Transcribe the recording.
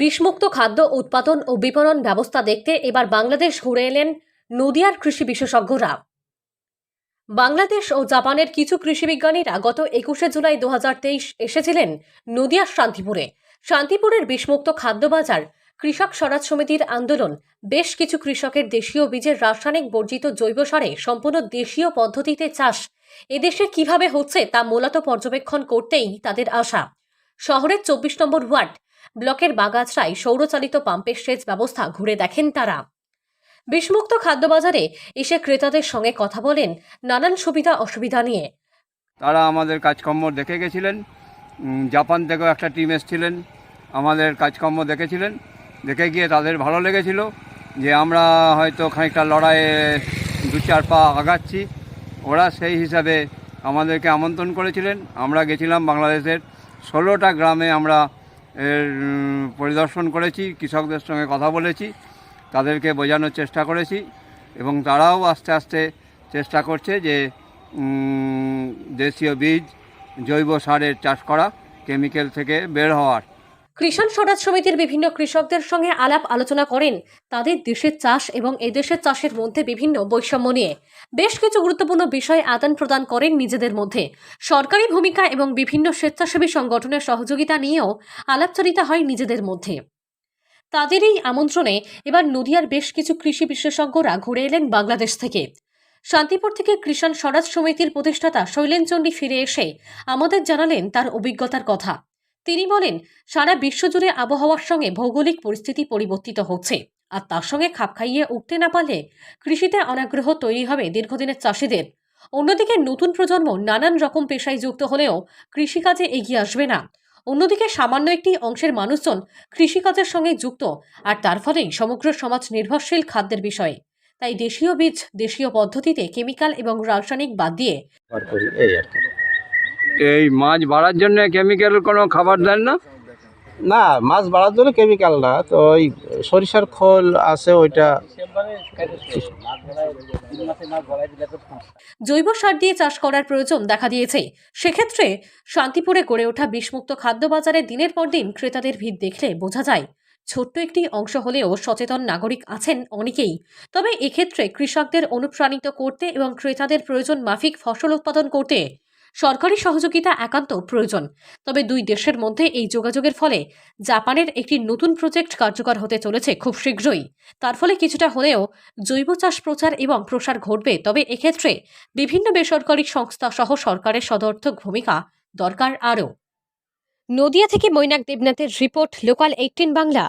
বিষমুক্ত খাদ্য উৎপাদন ও বিপণন ব্যবস্থা দেখতে এবার বাংলাদেশ ঘুরে এলেন নদিয়ার কৃষি বিশেষজ্ঞরা। বাংলাদেশ ও জাপানের কিছু কৃষি বিজ্ঞানীরা গত 21শে জুলাই 2023 এসেছিলেন নদিয়ার শান্তিপুরে। শান্তিপুরের বিষমুক্ত খাদ্য বাজার, কৃষক স্বরাজ সমিতির আন্দোলন, বেশ কিছু কৃষকের দেশীয় বীজের রাসায়নিক বর্জিত জৈব সারে সম্পূর্ণ দেশীয় পদ্ধতিতে চাষ এদেশে কিভাবে হচ্ছে তা মূলত পর্যবেক্ষণ করতেই তাদের আশা। শহরের 24 নম্বর ওয়ার্ড ব্লকের বাগাছড়ায় সৌরচালিত পাম্পের সেচ ব্যবস্থা ঘুরে দেখেন তারা। বিষমুক্ত খাদ্য বাজারে এসে ক্রেতাদের সঙ্গে কথা বলেন নানান সুবিধা অসুবিধা নিয়ে। তারা আমাদের কাজকর্ম দেখে গেছিলেন। জাপান থেকেও একটা টিম এসেছিলেন, আমাদের কাজকর্ম দেখেছিলেন। দেখে গিয়ে তাদের ভালো লেগেছিল যে আমরা হয়তো খানিকটা লড়াইয়ে 2-4 পা আগাচ্ছি। ওরা সেই হিসাবে আমাদেরকে আমন্ত্রণ করেছিলেন। আমরা গেছিলাম বাংলাদেশের 16টা গ্রামে। আমরা পরিদর্শন করেছি, কৃষকদের সঙ্গে কথা বলেছি, তাদেরকে বোঝানোর চেষ্টা করেছি এবং তারাও আস্তে আস্তে চেষ্টা করছে যে দেশীয় বীজ, জৈব সারের চাষ করা, কেমিক্যাল থেকে বের হওয়ার। কৃষক স্বরাজ সমিতির বিভিন্ন কৃষকদের সঙ্গে আলাপ আলোচনা করেন তাদের দেশের চাষ এবং এদেশের চাষের মধ্যে বিভিন্ন বৈষম্য নিয়ে। বেশ কিছু গুরুত্বপূর্ণ বিষয় আদান প্রদান করেন নিজেদের মধ্যে। সরকারি ভূমিকা এবং বিভিন্ন স্বেচ্ছাসেবী সংগঠনের সহযোগিতা নিয়েও আলাপচারিতা হয় নিজেদের মধ্যে। তাদের এই আমন্ত্রণে এবার নদিয়ার বেশ কিছু কৃষি বিশেষজ্ঞরা ঘুরে এলেন বাংলাদেশ থেকে। শান্তিপুর থেকে কৃষক স্বরাজ সমিতির প্রতিষ্ঠাতা শৈলেন চণ্ডী ফিরে এসে আমাদের জানালেন তার অভিজ্ঞতার কথা। তিনি বলেন, সারা বিশ্বজুড়ে আবহাওয়ার সঙ্গে ভৌগোলিক পরিস্থিতি পরিবর্তিত হচ্ছে, আর তার সঙ্গে খাপ খাইয়ে উঠতে না পারলে কৃষিতে অনাগ্রহ তৈরি হবে দীর্ঘদিনের চাষিদের। অন্যদিকে নতুন প্রজন্ম নানান রকম পেশায় যুক্ত হলেও কৃষিকাজে এগিয়ে আসবে না। অন্যদিকে সামান্য একটি অংশের মানুষজন কৃষিকাজের সঙ্গে যুক্ত, আর তার ফলেই সমগ্র সমাজ নির্ভরশীল খাদ্যের বিষয়ে। তাই দেশীয় বীজ, দেশীয় পদ্ধতিতে কেমিক্যাল এবং রাসায়নিক বাদ দিয়ে এই মাছ বাড়ার জন্য কেমিক্যাল কোনো খাবার দেন না? না, মাছ বাড়ার জন্য কেমিক্যাল না, তো ওই সরিষার খোল আছে ওইটা। জৈব সার দিয়ে চাষ করার প্রয়োজন দেখা দিয়েছে। সেক্ষেত্রে শান্তিপুরে গড়ে ওঠা বিষমুক্ত খাদ্য বাজারে দিনের পর দিন ক্রেতাদের ভিড় দেখলে বোঝা যায় ছোট্ট একটি অংশ হলেও সচেতন নাগরিক আছেন অনেকেই। তবে এক্ষেত্রে কৃষকদের অনুপ্রাণিত করতে এবং ক্রেতাদের প্রয়োজন মাফিক ফসল উৎপাদন করতে সরকারি সহযোগিতা একান্ত প্রয়োজন। তবে দুই দেশের মধ্যে এই যোগাযোগের ফলে জাপানের একটি নতুন প্রজেক্ট কার্যকর হতে চলেছে খুব শীঘ্রই। তার ফলে কিছুটা হলেও জৈব চাষ প্রচার এবং প্রসার ঘটবে। তবে এক্ষেত্রে বিভিন্ন বেসরকারি সংস্থা সহ সরকারের সদর্থক ভূমিকা দরকার আরও। নদিয়া থেকে মৈনাক দেবনাথের রিপোর্ট, লোকাল 18 বাংলা।